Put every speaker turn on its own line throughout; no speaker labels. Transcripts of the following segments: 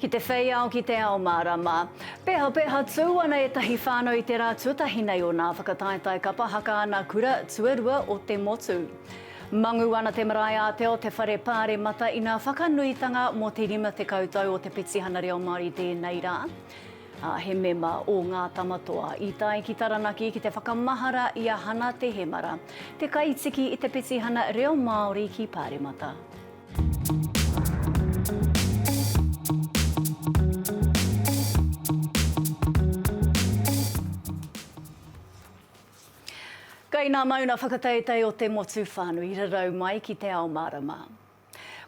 Ki te whei ao ki Te Ao Mārama. Pehapeha tū ana ētahi whānau I te rā tuatahi nei o ngā whakataetae kapa haka ana kura turarua o te motu. Mangu ana te marae ātea o te whare Pāremata I ngā whakanuitanga mō te 50 tau o te petihana reo Māori tēnei rā. He mema o Ngā Tamatoa I tai ki Taranaki ki te whakamahara I a Hana Te Hemara. Te kaitiki I te petihana reo Māori ki Pāremata. Kei nā mauna whakataetae o te motu whānau I rarau mai ki Te Ao Mārama.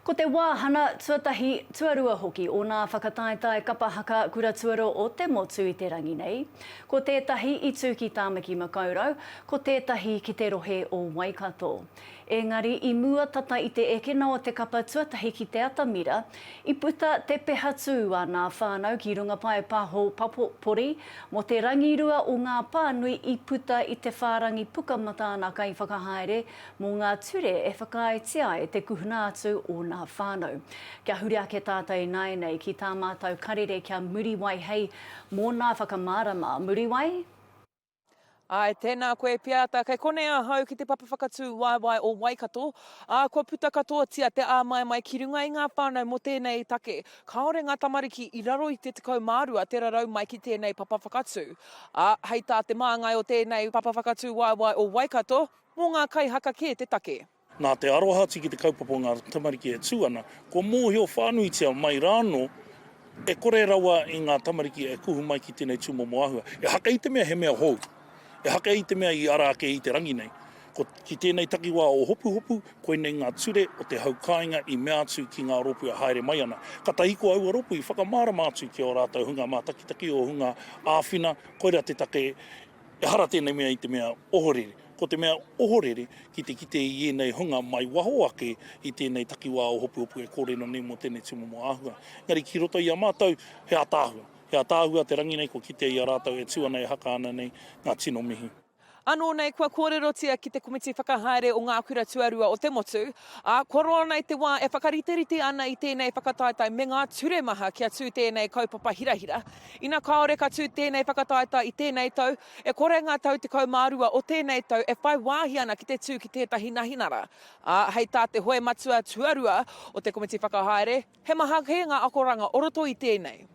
Ko te wāhana tuatahi turarua hoki o ngā whakataetae kapa haka kura turarua o te motu I te rangi nei. Ko tētahi I tū ki tāmaki makaurau, ko tētahi ki te rohe o waikato. Engari I mua tata I te ekena o te kapa tuatahi ki te atamira, I puta te peha tū a ngā whānau ki runga pai paho papopori, mo te rangirua o ngā pānui I puta I te whārangi pukamata ana kai whakahaere, mō ngā ture e whakaetea e te kuhuna atu o ngā whānau. Kia huri ake tātai nei ki tā mātou karere kia muriwai hei mō ngā whakamārama. Muriwai?
Ai, tēnā koe piata, kei konea hau ki te papa whakatū waiwai o waikato. Kua puta katoa tia te āmai ki runga I ngā whānau mo tēnei take. Kaore ngā tamariki I raro I te tekau mārua te rarau mai ki tēnei papa whakatū. Hei tā te māngai o tēnei papa whakatū waiwai o waikato, mō ngā kai haka ke te take.
Nā te arohati ki te kaupapa ngā tamariki e tū ana, ko mōhio whānuitia mai rāno, e kore rawa I ngā tamariki e kuhu mai ki tēnei tūmomo ahua. E haka I te mea he mea hou. E haka I te mea I ara ake I te rangi nei. Ko ki tēnei takiwā o hopu, koe nei ngā ture o te haukainga I mea atu ki ngā ropu a haere mai ana. Ka tahiko aua ropu I whakamārama atu ki o rātou hunga mā takitaki o hunga āwhina, koera te take e hara tēnei mea I te mea ohorere. Ko te mea ohorere ki te kite I nei hunga mai waho ake I tēnei takiwā o hopu e kōreno nei mo tēnei tūmomo ahua. Ngari ki roto I a mātou, he atāhua. He atāhua te rangi nei ko kite I a rātou e tūana e haka ana nei ngā tino mihi.
Anō nei kua kōrerotia ki te komiti whakahaere o ngā kura tuarua o te motu. Koroa nei te wā e whakariterite ana I tēnei whakataetae me ngā ture maha kia tū tēnei kaupapa hirahira. Ina kaore ka tū tēnei whakataetae I tēnei tau, e kore ngā tau te kaumārua o tēnei tau e whai wāhi ana ki te tū ki tētahi nahinara. Hei tā te hoe matua tuarua o te komiti whakahaere, he maha he ngā akoranga oroto I tēnei.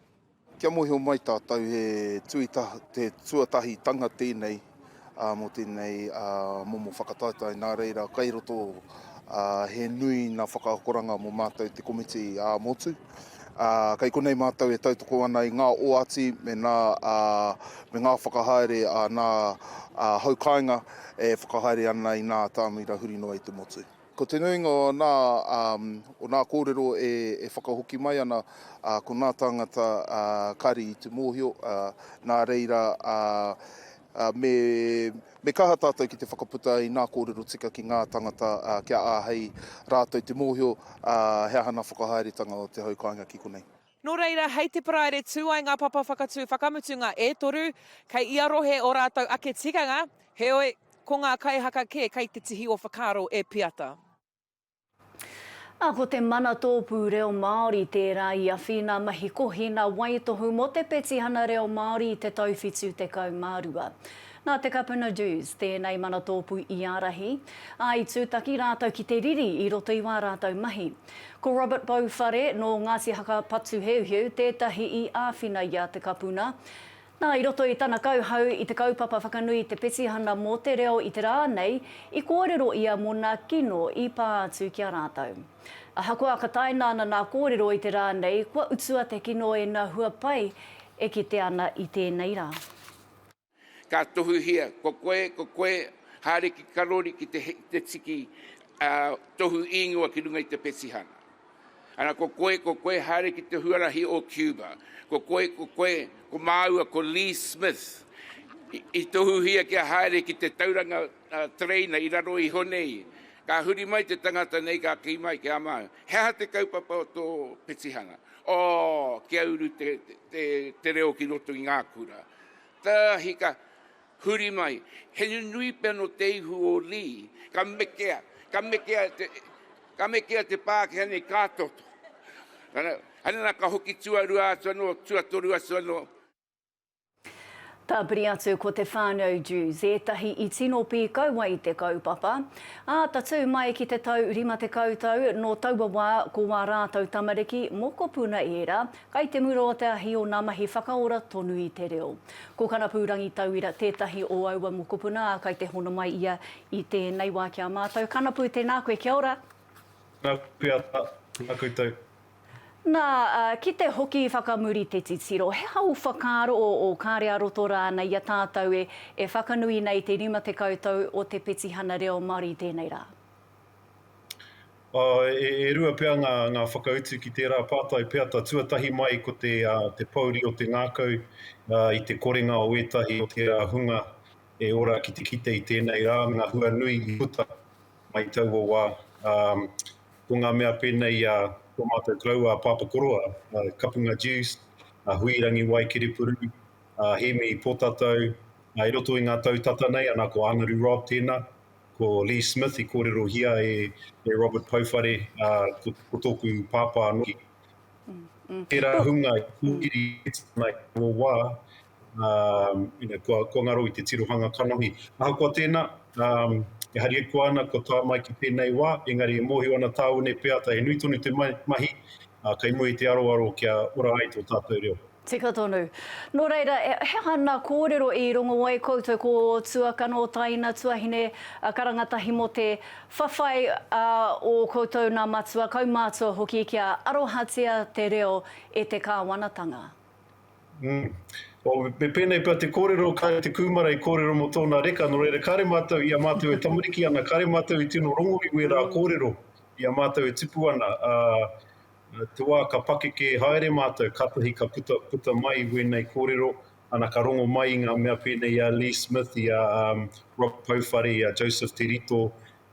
Kia mohio mai tātou he te tuatahi tanga tēnei, mo tēnei momo whakataetae nā reira kai roto he nui nā whakakoranga mo mātou te komiti motu. Kei konei mātou e tautoko ana I ngā oati me ngā whakahaere nā haukainga e whakahaere ana I ngā tāmira huri noa I te motu. Ko te nuinga o nā kōrero e whakahoki mai ana ko nā tangata kari I te mōhio, nā reira me kaha tātou ki te whakaputa I ngā kōrero tika ki ngā tangata kia āhei rātou te mōhio hea hana whakahaeretanga o te haukainga ki konei.
Nō reira, hei te paraere tūai ngā papa whakatū whakamutunga e toru, kei ia rohe o rātou ake tikanga, he oe ko ngā kai haka ke kei te tihi o whakaro e piata.
Ko te mana tōpū reo Māori tērā I a whina mahi kohina waitohu mo te petihana reo Māori I te tauwhitu te kaumārua. Nā te kapuna Jews, tēnei mana tōpū I ārahi, I tūtaki rātou ki te riri I roto I wā rātou mahi. Ko Robert Whare no Ngāti Haka Patu Heuheu, tētahi I āwhina I a te kapuna. Nā, I roto I tana kauhau I te kaupapa whakanui te petihana mō te reo I te rā nei, I kōrero ia mō ngā kino I pā atu kia rātou. Hako aka tainana nā kōrero I te rā nei, kua utua te kino e nā hua pai e ki te ana I tēnei rā.
Ka tohu hia, ko koe, haere ki karori ki te tiki tohu ingoa ki runga I te petihana. Ana ko koe, haere ki te huarahi o Cuba. Ko koe, ko māua ko Lee Smith. I tohu hia kia haere ki te tauranga treina I raro I honei. Ka huri mai te tangata nei ka ki mai ki a māu. Hea te kaupapa o tō petihana. Kia uru te reo ki roto I ngā kura. Tā hika huri mai. He nui pēno te ihu o Lee. Ka mekea te pākehane kātoto. Ana ka hoki tuarua atu anō, tuatoru atu anō.
Tāpiri atu ko te whānau Jews, ētahi I tino pi kaua I te kaupapa. Tatu mai ki te tau rima te kautau, no taua wā ko wā rātou tamariki, moko puna era, kai te muro o te ahi o nā mahi whakaora tonu I te reo. Ko kana pūrangi tauira tētahi o aua moko puna, kai te hono mai ia I tēnei wā kia mātou. Kana pū tēnā koe, kia ora.
Nā piata, nā koutou.
Nā, ki te hoki whakamuri te titiro, he hau whakaro o kārea roto rāna I a tātou e whakanui nei te rima te kautau o te petihana reo Māori tēnei rā?
E rua pia ngā whakautu ki tērā pātai pia ta tuatahi mai ko te pauri o te ngākau I te korenga o ētahi o tērā hunga e ora ki te kite I tēnei rā, ngā hua nui I puta mai tau o wā. Ko ngā mea pēnei ko mātou kraua pāpakorua, kapunga Jews, huirangi wai kiripuru, hemi potatau, I roto I ngā tautata nei, ana ko Angaru Rob tēnā, ko Lee Smith I kōrero hia e Robert Pauwhare, ko tōku pāpā noki. Tērā hunga I kūkiri nei o wā, ko ngaro I te tirohanga kanohi. Aha kua tēnā, e hari e ko ana ko tā mai ki tēnei wā, engari e mōhio ana tāone pēa ta he nui tonu te mahi, kai moe te aroaro kia ora ai tō tātou reo.
Tika tonu. Nō reira, he hana kōrero I rongo wai koutou ko tuakano taina tuahine karangatahi mo te whawhai o koutou nā matua, kaumātua hoki kia arohatia te reo e te kāwanatanga.
Me pēnei pia te kōrero kai te kūmara I kōrero mo tōna reka, no reira kāre mātou I a mātou e tamariki ana, kāre mātou I tino rongo I wera kōrero I a mātou e tipu ana. Te wā ka pakeke haere mātou, katahi ka puta mai wēnei kōrero, ana ka rongo mai ngā mea pēnei I a Lee Smith, I a Rob Pauwhare, I a Joseph Te Rito,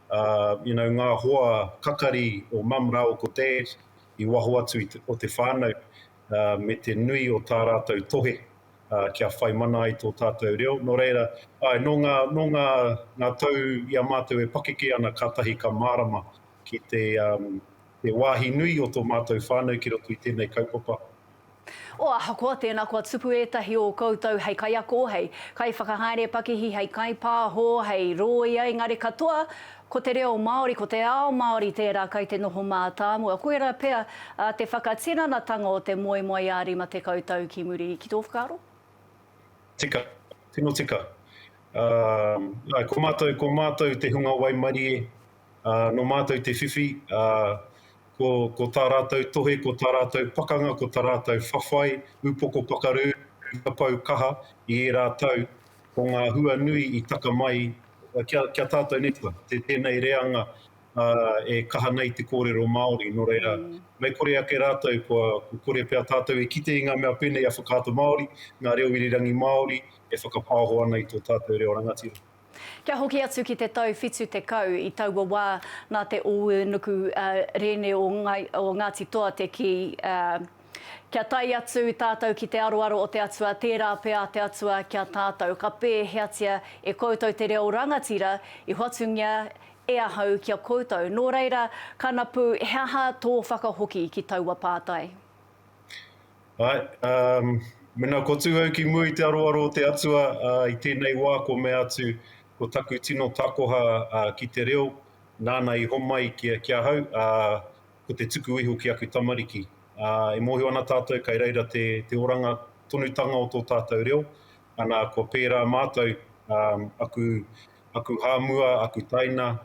ngā hoa kakari o mam rao ko dad, I waho atu o te whānau, me te nui o tā rātou tohe. Kia whai mana I tō tātou reo. Nō reira, no ngā tau I a mātou e pakeke ana kātahi ka mārama ki te wāhi nui o tō mātou whānau ki roto I tēnei kaupapa.
Aha koa tēnā, kua tupu ētahi o koutou hei kai ako, hei kai whakahaere pakihi, hei kai pāho, hei roia, engari katoa, ko te reo Māori, ko te ao Māori tērā kai te noho mātāmua. Koera pēr te whakatinanatanga o te moe ārima te koutou ki muri ki tō whakaro?
Tika, tino tika. Ko mātou te hunga wai marie, no mātou te whiwhi, ko tā rātou tohe, ko tā rātou pakanga, ko tā rātou whawhai, upoko pakaru, upapau kaha, I e rātou, ko ngā hua nui I taka mai, kia tātou netua, tēnei reanga e kaha nei te kōrero Māori, no reira. Mei kore ake rātou, ko kore pēr tātou e kite I ngā mea pēnei a whakaato Māori, ngā reo irirangi Māori, e whakapāho ana I tō tātou reo rangatira.
Kia hoki atu ki te tau whitu te kau I taua wā nā te ōnuku rene o Ngāti Toa te ki kia tai atu tātou ki te aroaro o te atua, tērā pēr te atua kia tātou. Ka pēheatia e koutou te reo rangatira I hoatungia e ahau kia koutou. Nō reira, kana pū, he aha tō whakahoki ki taua pātai?
Mena ko tūhau ki mui te aroaro o te atua I tēnei wā ko me atu ko taku tino takoha ki te reo, nāna I homai kia hau, ko te tuku iho ki aku tamariki. E mōhio ana tātou kai reira te oranga tonutanga o tō tātou reo, ana ko pērā mātou aku hāmua, aku taina,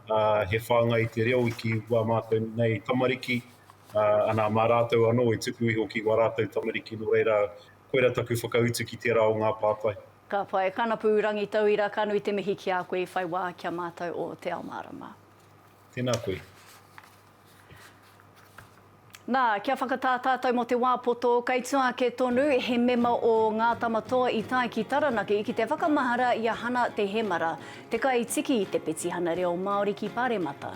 he whānga I te reo I ki wā mātou nei tamariki, ana mā rātou anō e tuku iho ki wā rātou tamariki no reira, koera taku whakautu ki tērā o ngā pāpai.
Ka pai, kana pūrangi tauira, kanui te mihi ki a koe, whai wā kia mātou o Te Ao Mārama.
Tēnā koe.
Nā, kia whakatātātou mo te wāpoto, kei tuake tonu, he mema o Ngā Tamatoa I tai ki Taranaki, ki te whakamahara I a Hana Te Hemara, te kaitiki I te petihana reo Māori ki Pāremata.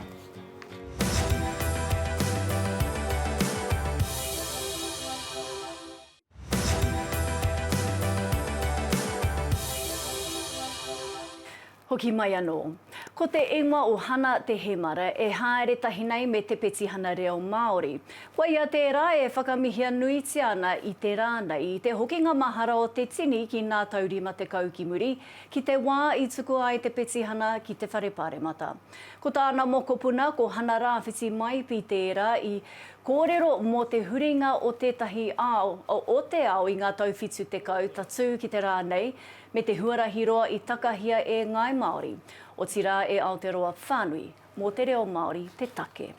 Hoki mai anō. Ko te ingoa o Hana Te Hemara e haere tahi nei me te petihana reo Māori. Kua ia te rā e whakamihia nuiti ana i te rānei i te hokinga mahara o te tini ki ngā taurima te kaukimuri, ki te wā i tuku ai te petihana ki te whare Pāremata. Ko tāna mokopuna ko hana rāwhiti mai pi tērā i kōrero mō te huringa o tētahi ao, o te ao i ngā tauwhitu te kau, tatu ki te rānei, me te huarahiroa i takahia e ngai Māori. O tira e Aotearoa whānui, mō te reo Māori te take.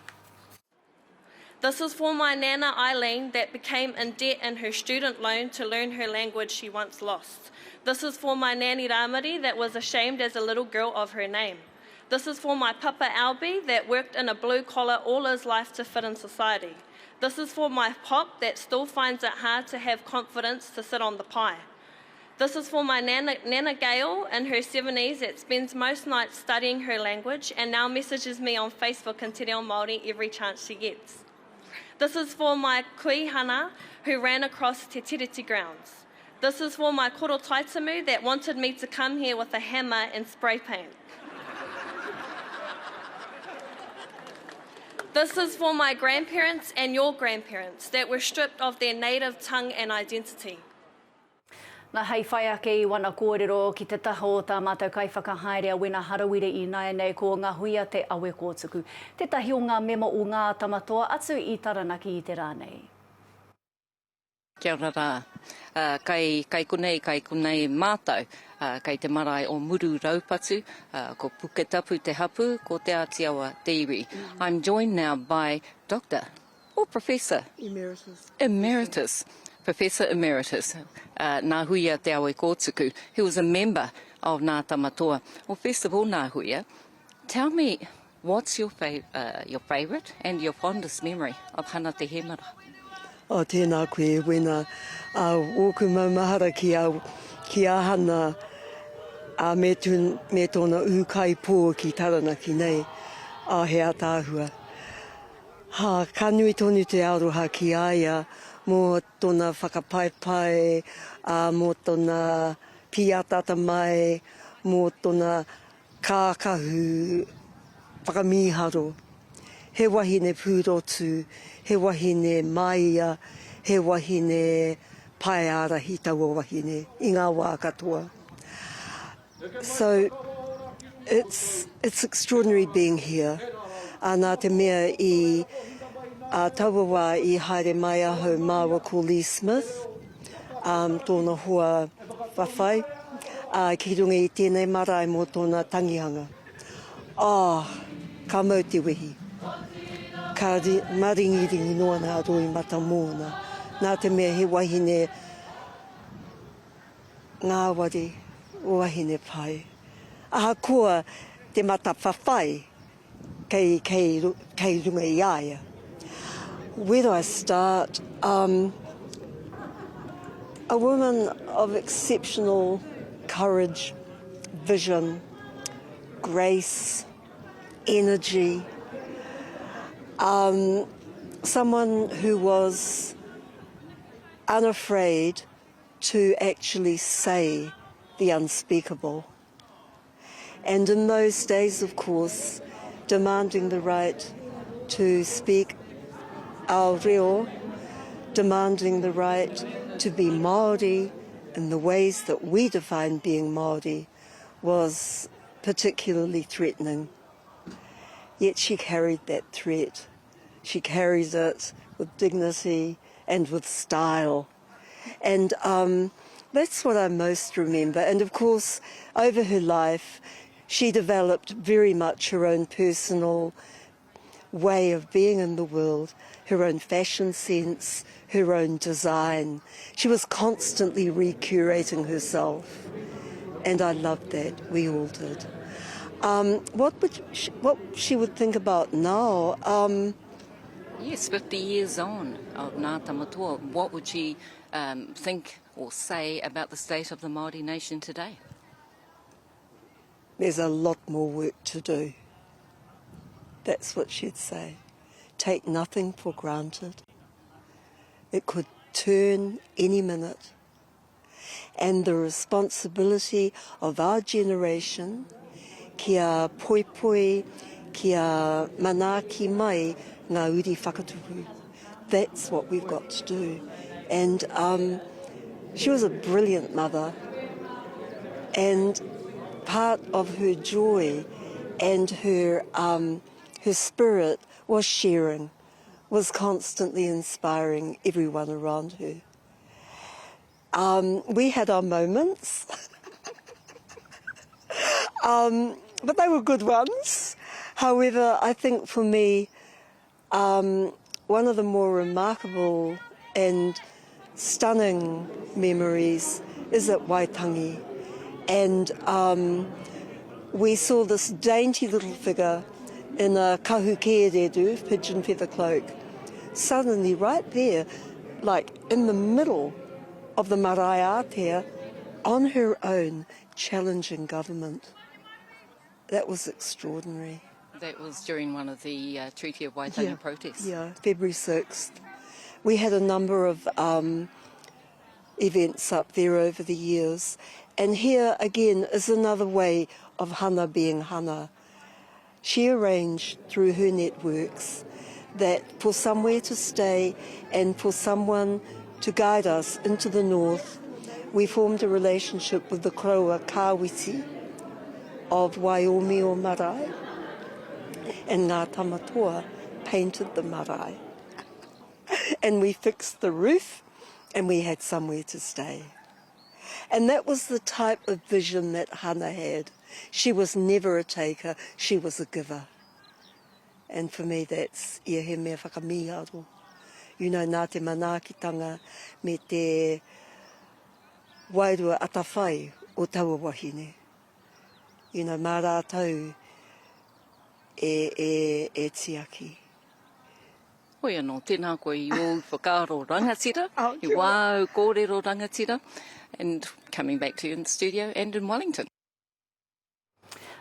This is for my Nana Eileen that became in debt in her student loan to learn her language she once lost. This is for my Nanny Ramari that was ashamed as a little girl of her name. This is for my Papa Albi that worked in a blue collar all his life to fit in society. This is for my Pop that still finds it hard to have confidence to sit on the pie. This is for my Nana Gail in her 70s that spends most nights studying her language and now messages me on Facebook in Te Ao Māori every chance she gets. This is for my kuihana who ran across Te Tiriti grounds. This is for my koro taitamu that wanted me to come here with a hammer and spray paint. This is for my grandparents and your grandparents that were stripped of their native tongue and identity.
Nā hei whai ake i wana kōrero ki te taho o tā mātou kai whakahaerea wena harawire i nai nei ko ngā huia te awe kōtuku. Te tahi o ngā mema o Ngā Tamatoa atu i Taranaki i te rānei.
Kia ora rā. Kai kunei mātou, kai te marae o muru raupatu, ko puketapu te hapu, ko te ātea tiri. I'm joined now by Doctor or Professor Emeritus. Professor Emeritus, Ngā Huia Te Awe Kōtuku, who was a member of Ngā Tamatoa. Well, first of all, Ngā Huia, tell me, what's your favourite and your fondest memory of Hana Te Hemara?
O tēnā koe, wena wōku maumahara ki a hana me tōna ūkai pō ki Taranaki nei, he a tāhua. Ka nui tonu te aroha ki aia, mō tōna whakapaipai, mō tōna piatata mai, mō tōna kākahu whakamiharo. He wahine pūrotu, he wahine maia, he wahine paiarahi taua wahine, i ngā wā katoa. So it's extraordinary being here. Nā te mea i taua wā i haere mai aho māua ko Lee Smith, tōna hoa whawhai, ki runga i tēnei marae mō tōna tangihanga. Ka mau te wehi. Ka maringiringi noa nā roi mata mōna. Nā te mea he wahine ngāwari, wahine pai. Ahakoa te mata whawhai, kei runga i aia. Where do I start? A woman of exceptional courage, vision, grace, energy. Someone who was unafraid to actually say the unspeakable. And in those days, of course, demanding the right to speak ao reo, demanding the right to be Māori in the ways that we define being Māori, was particularly threatening. Yet she carried that threat. She carries it with dignity and with style. And that's what I most remember. And of course, over her life, she developed very much her own personal way of being in the world, her own fashion sense, her own design. She was constantly recurating herself, and I loved that. We all did. What she would think about now?
Yes, 50 years on of Ngā Tamatoa, what would she think or say about the state of the Māori nation today?
There's a lot more work to do. That's what she'd say. Take nothing for granted. It could turn any minute. And the responsibility of our generation kia poipoi, kia manaaki mai ngā uri whakaturu. That's what we've got to do. And she was a brilliant mother, and part of her joy and her spirit was sharing, was constantly inspiring everyone around her. We had our moments, but they were good ones. However, I think for me, one of the more remarkable and stunning memories is at Waitangi. And we saw this dainty little figure in a kahukeredu, pigeon feather cloak, suddenly right there, like in the middle of the marae ātea, on her own, challenging government. That was extraordinary.
That was during one of the Treaty of Waitangi protests.
Yeah, February 6th. We had a number of events up there over the years. And here, again, is another way of Hana being Hana. She arranged through her networks that for somewhere to stay and for someone to guide us into the north, we formed a relationship with the kura kāwiti of Waiomi o marae, and Ngā Tamatoa painted the marae. And we fixed the roof, and we had somewhere to stay. And that was the type of vision that Hana had. She was never a taker, she was a giver. And for me, that's ia he mea whakamiharo. You know, nā te manaakitanga me te wairua atawhai o taua wahine. You know, mā rātau e tiaki.
Hoi anō, tēnā koe I o whakaaro rangatira, I wāu kōrero rangatira, and coming back to you in the studio and in Wellington.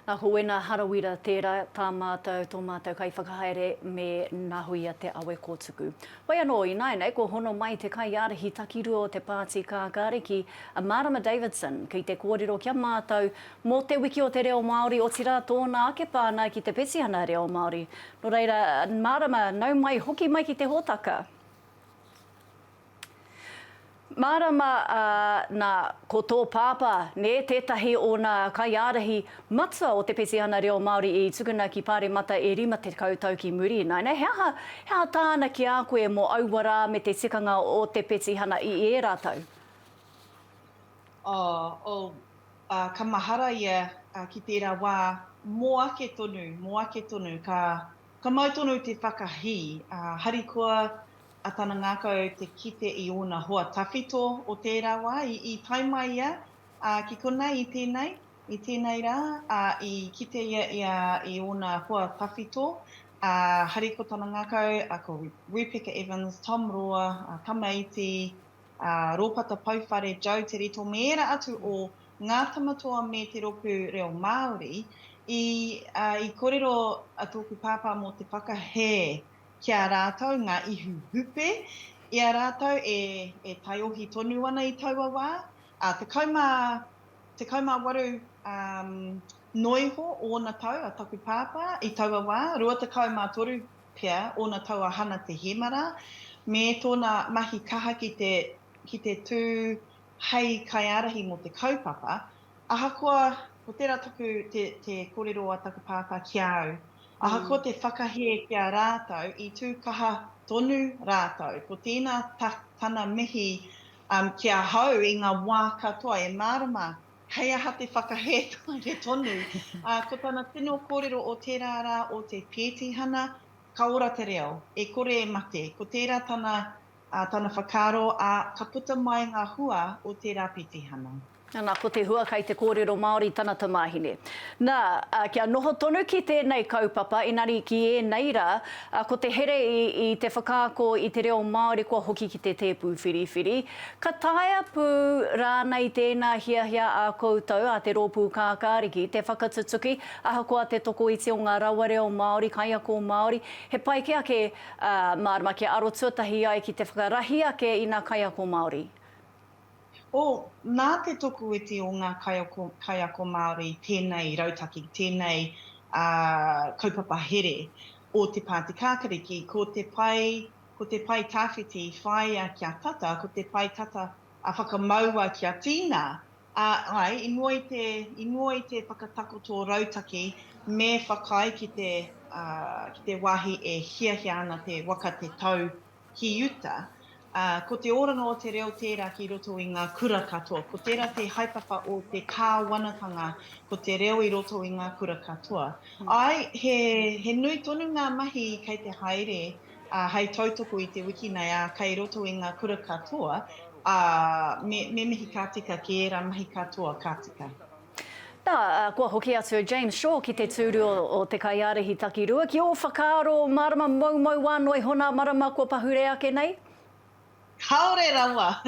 Nā hoena harawira tērā tā mātou, tō mātou kai whakahaere me nā hui a te awe kōtuku. Hoi anō, I nainei, ko hono mai te kai ārahi takirua o te pāti kākāriki, a Mārama Davidson, ki te kōrero kia mātou, mō te wiki o te reo Māori, o tira tōna ake pāna ki te petihana reo Māori. Nō reira, Mārama, nau mai, hoki mai ki te hōtaka. Mārama, nā ko tō pāpā, ne tētahi o nā kai ārahi matua o te petihana reo Māori I tukuna ki Pāremata e rima te koutou ki muri. Nā, hea tāna ki a koe mō auwara me te tikanga o te petihana I e rātou?
Ka ia ki tērā wā mō ake tonu, ka mau tonu te whakahi, harikoa a tāna ngākau te kite I ona hoa tawhito o tērā wā, I taimai ia, ki konei I tēnei rā, I kite ia I ona hoa tawhito, hariko tāna ngākau, ko Rebecca Evans, Tom Roa, Tamaiti, Rōpata Pauwhare, Joe Te Rito, me era atu o Ngā Tamatoa me te roku reo Māori, I kōrero a tōku pāpā mō te whakahe, kia rātou ngā ihu hupe, ia rātou e taiohi tonu ana I taua wā. Te kaumā noiho o na tau a taku pāpā I taua wā, rua te kaumā pia o na tau a Hana Te Hemara, me tōna mahi kaha ki te tū hei kai arahi mo te kaupapa, ahakoa ko tērā taku te kōrero a taku pāpā ki au. Aha ko te whakahe kia rātou I tūkaha tonu rātou. Ko tēnā tana mihi kia hau I ngā wā katoa e mārama. Hei aha te whakahe te tonu. Ko tāna tino kōrero o tērā rā o te petihana, ka ora te reo, e kore e mate. Ko tērā tana whakaro ka puta mai ngā hua o tērā petihana.
Nā, ko te huakai te kōrero Māori tana tamahine. Nā, kia noho tonu ki tēnei kaupapa, inari ki nei rā, ko te here I te whakaako I te reo Māori kua hoki ki te tēpū whiriwhiri. Ka taia pū rānei tēnā hiahia a koutou, a te rōpū kākāriki, te whakatutuki, aha koa te toko iti o ngā rawa reo Māori, kaiako Māori. He pai kia ke Mārama, kia aro tuatahi ai ki te whakarahi ake I ngā kaiako Māori.
Nā te toku iti o ngā kaiako Māori, tēnei rautaki, tēnei kaupapa here o te Pāti Kākariki, ko te pai tawhiti whaia kia tata, ko te pai tata a whakamaua kia tīna. I mua i te whakatakoto rautaki me whakai ki te wahi e hiahia ana te waka te tau ki uta. Ko te oranga o te reo tērā ki roto i ngā kura katoa. Ko tērā te haipapa o te kāwanatanga, ko te reo i roto i ngā kura katoa. He nui tonu ngā mahi kei te haere, hei tautoko i te wiki nei kei roto i ngā kura katoa, me mihi kātika ki era mahi katoa kātika.
Tā, kua hoki atu James Shaw ki te tūru o te kaiarehi takirua. Ki o whakaaro marama mau wānoi hona marama kua pahure ake nei?
Kaore rawa!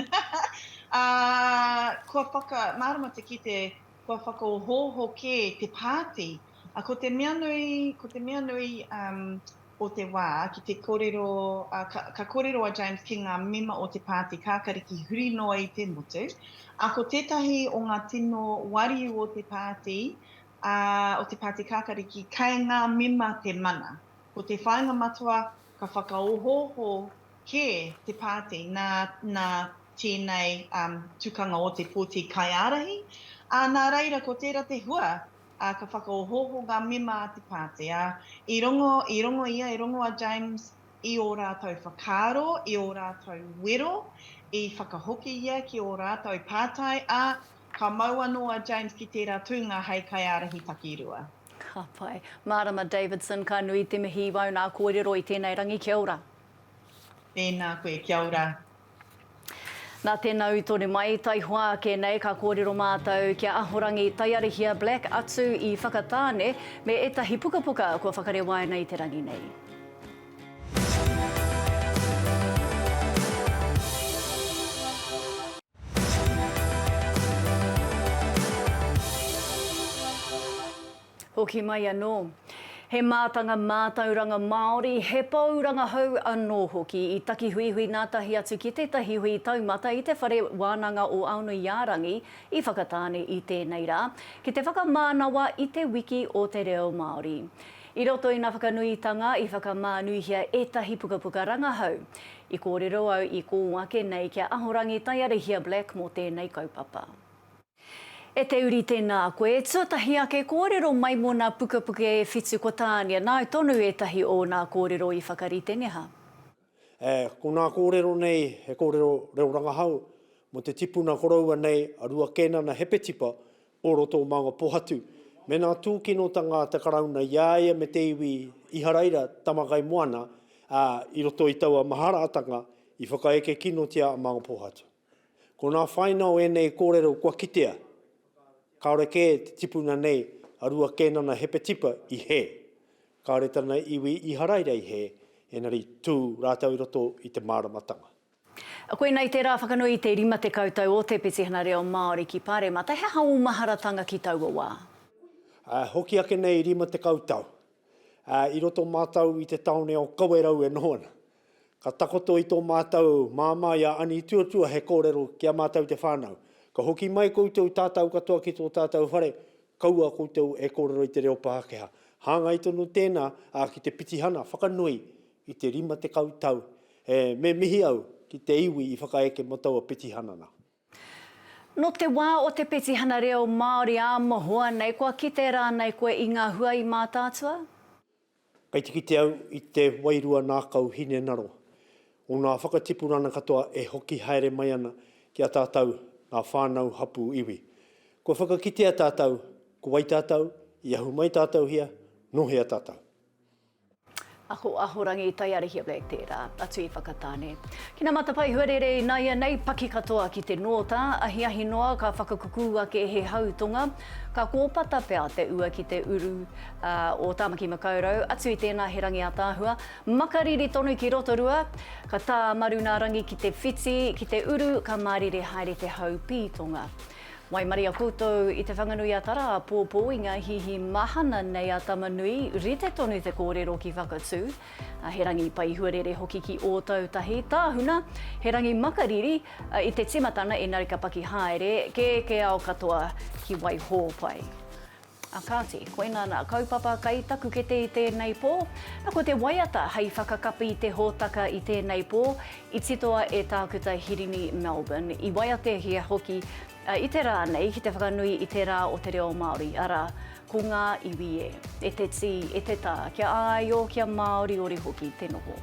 Marama te kite, kua whakaohoho ke te pāti. Ko te mea nui o te wā, ki te kōrero, ka kōrero a James ki ngā mema o te Pāti Kākariki huri noa i te motu. Ko tētahi o ngā tino wariu o te Pāti Kākariki, kei ngā mema te mana. Ko te whainga matua, ka whakaohoho ke te Pāti nā tēnei tukanga o te pōti kaiarahi. Nā reira, ko tērā te hua, ka whakaohoho ngā mema a te Pāti. I rongo a James i o rātou whakaaro, i o rātou wero, i whakahoki ia ki o rātou pātai, ka mau anō a James ki tērā tūnga hei kaiarahi takirua.
Ka pai. Mārama Davidson, ka nui te mihi wau nā kōrero i tēnei rangi, kia ora.
Tēnā koe, kia ora.
Nā tēnā tōne mai, tai hoa ake nei ka kōrero mātou kia ahorangi taiarihia Black atu i whakatāne me ētahi pukapuka kua whakarewae nei te rangi nei. Hoki mai anō. He mātanga mātauranga Māori, he pauranga hau anō hoki i taki huihui ngātahi atu ki te tahi hui taumata i te whare wānanga o Aonuiarangi i whakatāne i tēnei rā, ki te whakamānawa i te wiki o te reo Māori. I roto i ngā whakanuitanga i whakamānuihia ētahi pukapuka rangahau. I kōrero au i kō ake nei kia ahorangi taiarihia Black mō tēnei kaupapa. E te uri tēnā koe, tuatahi ake kōrero mai mō nā pukapuka e whitu ko tānia. Nā tonu ētahi o nā kōrero i whakarite neha?
Ko nā kōrero nei, he kōrero reo rangahau, mo te tipuna koraua nei, a rua kēnana hepe tipa o roto maunga pohatu. Me nā tūkinotanga te karauna iaia me te iwi i haraira tamakai moana, i roto i taua maharaatanga i whakaeke kinotia a maunga pohatu. Ko nā whainau e nei kōrero kua kitea, kaore ke te tipuna nei, a rua kēnana hepe tipa i he. Kaore tana iwi i haraira i he, enari tū rātau i roto i te māramatanga.
Koe nei te rā whakanui te rima te kautau o te petihana reo Māori ki Pāremata, he hau maharatanga ki taua wā?
Hoki ake nei rima te kautau. I roto mātau i te taone o kawerau e nohona. Ka takoto i tō mātau māma ia ani tuatua he kōrero kia mātau te whānau. Ka hoki mai koutou tātau katoa ki tō tātau whare, kaua koutou e kōrero i te reo Pākehā. Hānga i tonu tēnā ki te petihana, whakanui i te rima te kautau, me mihi au ki te iwi i whakaeke mataua petihana nā.
No te wā o te petihana reo Māori a mohua nei, kua kite rā nei koe i ngā hua i mātātua?
Kaitiki te au i te wairua nākau hine naro. O nā whakatipurana katoa e hoki haere mai ana ki a tātau ngā whānau hapu iwi. Ko whakakitea tātau, ko wai tātau, i ahu mai tātau hia, nohea tātau.
Ahorangi taiarihia Black tērā, atu i whakatāne. Kina matapai huarere i naia nei paki katoa ki te nota, ahi noa ka whakakuku ake he hautonga, ka kōpata pea te ua ki te uru o Tāmaki Makaurau, atu i tēnā he rangi a tāhua, makariri tonu ki rotorua, ka tā maru nā rangi ki te whiti, ki te uru, ka mārire haere te hau pītonga. Wai mari a koutou I te whanganui a tara a pōpō I ngā hihi mahana nei a tamanui rite tonu te kōrero ki whakatū. He rangi pai huarere hoki ki o tautahi. Tāhuna, he rangi makariri I te timatana e nari ka paki haere ke ao katoa ki wai hōpai. A kāti, koe nāna kaupapa kai taku ke te I tēnei pō. Ko te waiata hei whakakapi I te hōtaka I tēnei pō, I titoa e tākuta Hirini Melbourne. I waiate hia hoki I te rā nei, ki te whakanui I te rā o te reo Māori. Ara, ko ngā iwi e te ti, e te tā, kia āio, kia Māori ori hoki, te noho.